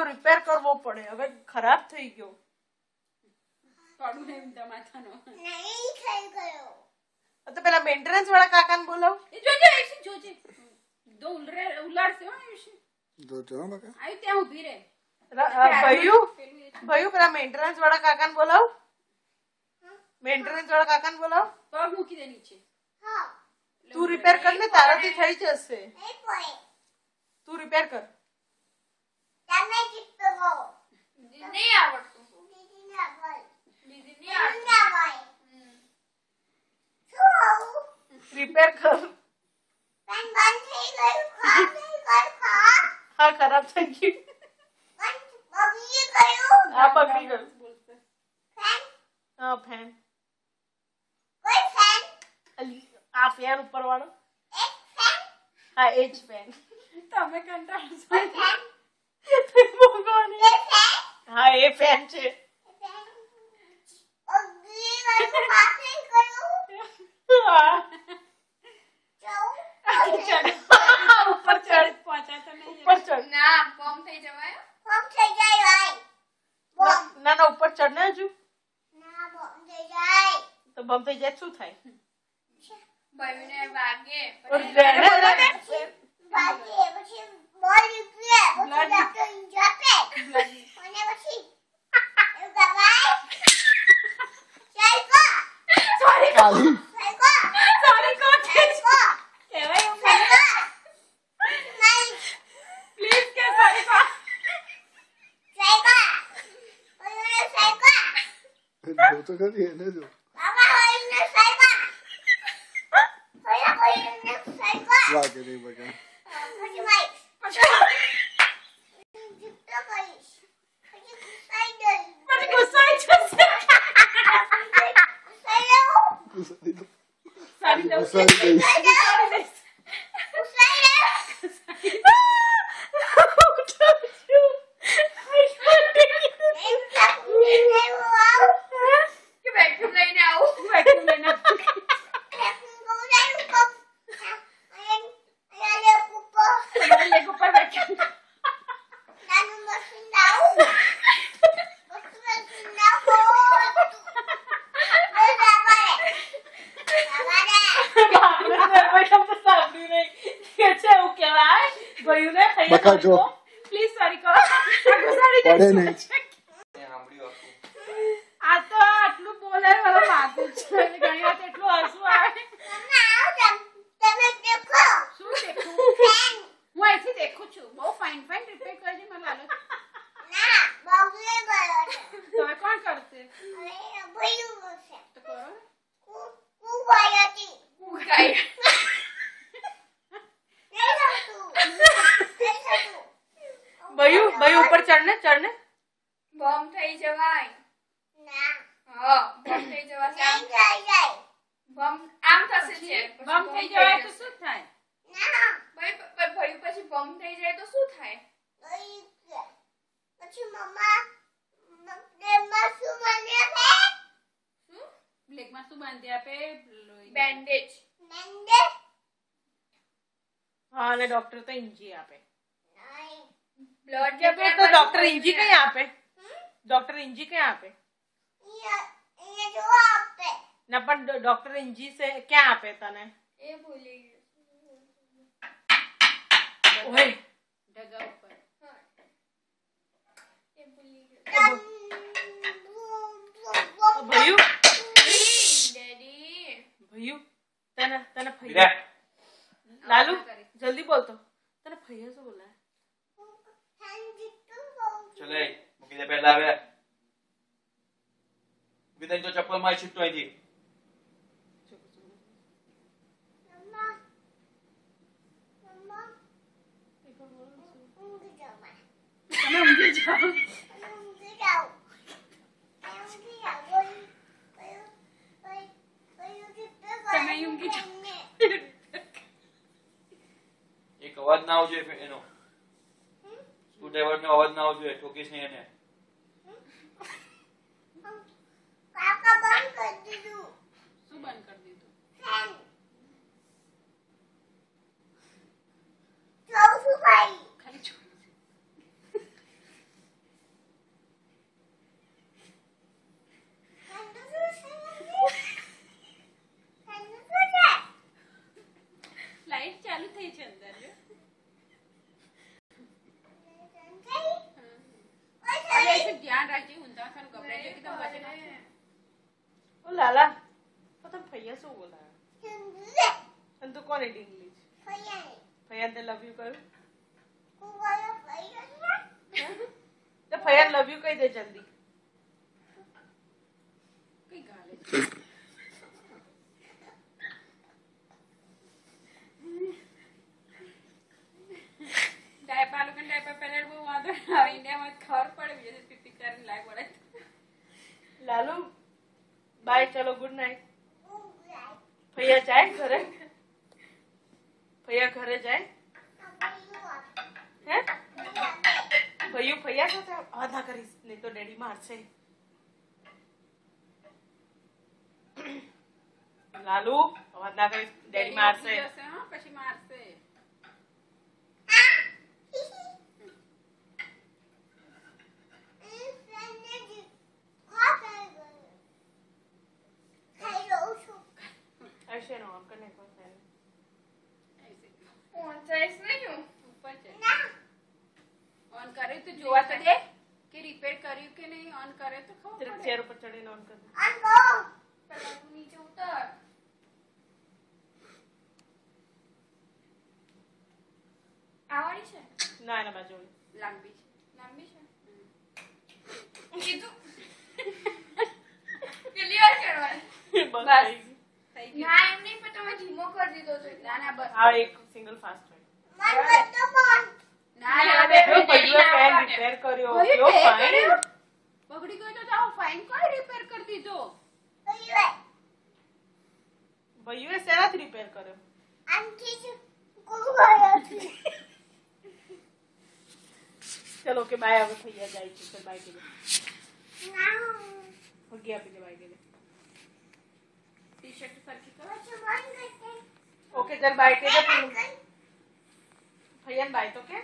ગયો રિપેર કરવો પડે હવે ખરાબ થઈ ગયો પડું ને એમ માથાનો નહીં થઈ ગયો તો પેલા મેન્ટેનન્સ વાળા કાકાને બોલાવ એ જોજે એસી જોજે દો ઉલાડશે હો એસી જોજો હો બકા આઈ ત્યાં ઊભી રહે ભયું પેલા મેન્ટેનન્સ વાળા કાકાને બોલાવ મેન્ટેનન્સ વાળા કાકાને બોલાવ પગ મૂકી દે નીચે હા તું રિપેર કર ને તારાથી થઈ જશે નહીં પડે તું રિપેર કર તમે જીતો ગો નહીં આવડતું દીદી ના ભાઈ દીદી દીદી ના ભાઈ શું આવું રિપેર કર પેન બંધ થઈ ગયું ખરાબ થઈ ગયું હા ખરાબ થઈ ગયું બગડી ગયું હા બગડી ગયું ફેન હા ફેન કોઈ ફેન આ ફેન ઉપર વાળો એક ફેન હા એ જ ફેન તમે કંટાળો કોઈ ફેન ભગવાન એ ફેન હા એ ફેન છે બગડી ગયું ખરાબ થઈ ગયું હા જાઉં ઉપર ચડ પહોંચાતા નહીં ઉપર ચડ ના બોમ્બ થઈ જવાય કોમ થઈ જાય ભાઈ બોમ ના ઉપર ચડ ને હજુ ના બોમ થઈ જાય તો બમ થઈ જાય શું થાય ભાઈને વાગે ભાગે પછી બોલ નીકળે પછી ડોક્ટર ઇન્જેક્ટ અને પછી એવું દવાઈ ચાલ સોરી કાલી સોરી કો કો કહેવાય એવું નહીં પ્લીઝ કે સોરી કો જો તો ખરી એને જો વાગે નહીં બકા મને ગુસ્સાઈ જશે ગુસાઈ દો સારી દઉં ગુસાઈ દઈશ કે વેક્યુમ લઈને આવું વેક્યુમ લઈને તમારે લેગ ઉપર વેક્યુમ બકા જો પ્લીઝ સોરી કો ગુસ્સાઈ પડે જશે નહીં આ તો આટલું બોલે મારો માથું છે ઘણી વાર એટલું હસવું આવે શું દેખું હું અહીંથી દેખું છું બહુ ફાઇન ફાઇન રિપેર કરજે મને લાલો તો હવે કોણ કરશે તો કરો કાઈ ભયું ઉપર ચડ ને બોમ્બ થઈ જવાય હા બોમ્બ થઈ જવાય બોમ્બ આમ થશે છે બમ થઈ જવાય તો શું થાય ભાઈ પછી બોમ્બ થઈ જાય તો શું થાય પછી મમ્મા શું મને બ્લેકમાં શું બાંધી આપે બેન્ડેજ હા અને ડોક્ટર તો ઇન્જી આપે બ્લડ તો ડોક્ટર ઇન્જી કઈ આપે ડોક્ટર ઇન્જી કઈ આપે ના પણ ડોક્ટર ઇન્જી સે ક્યાં આપે તને એ ભૂલી ઓય ઢગા ઉપર એ ભૂલી ગયો ભયું ડેડી ભયું તને ફૈયા લાલુ જલ્દી બોલતો તને ફૈયા શું બોલાય ચલે મૂકી દે પહેલા હવે મૂકી દે તો ચપ્પલ માં છૂટતો અહીંથી તમે ઊંઘી જાઓ તમે ઊંઘી જાઓ એક અવાજ ના આવજો એનો સ્ક્રૂડ્રાઈવર નો અવાજ ના આવજો ઠોકીશ નહીં એને શું બંધ કરી દીધું ખાલી છોડ ઓ લાલા તો તમે ફૈયા શું બોલાયા સંતુ કોને ઇંગ્લિશ ફૈયાને તે લવ યુ કહ્યું તો ફૈયાને લવ યુ કહી દે જલ્દી કઈ ગાલે છે. ડાયપર લોકો ડાયપર પહેરે બહુ વાંધો ના આવે ઇન્ડિયામાં ખબર પડે બીજે પીપી કરીને લાગ પડે લાલુ બાય ચલો ગુડ નાઇટ ફૈયા જાય ઘરે ફૈયા ઘરે જાય હે ભૈયું ફૈયા સાથે અવાજ ના કરીશ નહીં તો ડેડી મારશે લાલુ અવાજ ના કરીશ ડેડી મારશે જશે, હા, પછી મારશે. ऐसे नो हम करने को है ફોન ચાઈસ નહીં હું ઉપર છે. ઓન કર્યું તો જોવા તો દે કે રિપેર કર્યું કે નહીં. ઓન કરે તો ખબર तेरे પડે. चेयर ऊपर चढ़े ऑन कर પેલા તું નીચે ઉતર આવડી છે ना ना बाजू લાંબી છે. લાંબી છે કીધું કેટલી વાર કરવાની बस बस। થઈ ગઈ. થઈ ગયું. ના એમ નહીં પણ તમે ધીમો કરી દીધો છે ના ના બસ. આ એક સિંગલ ફાસ્ટ હોય ના ના, ના બે જો ડેડી ભૈયો ના પેન પાડે. રિપેર કર્યો ભૈયું યો તે ફાઇન કર્યું? બગડી ગયો તો જાઓ ફાઇન કોઈ રિપેર કરી દીધો. ભૈયો સેનાથી રિપેર કર્યો ચલો કે બાય હવે ભૈયા જાય છે ચલ બાય કે ઓકે આપી દે બાય કે ટી શર્ટ સરખી કરો. ઓકે ચલ બાય કે દે ભૈયા બાય તો કે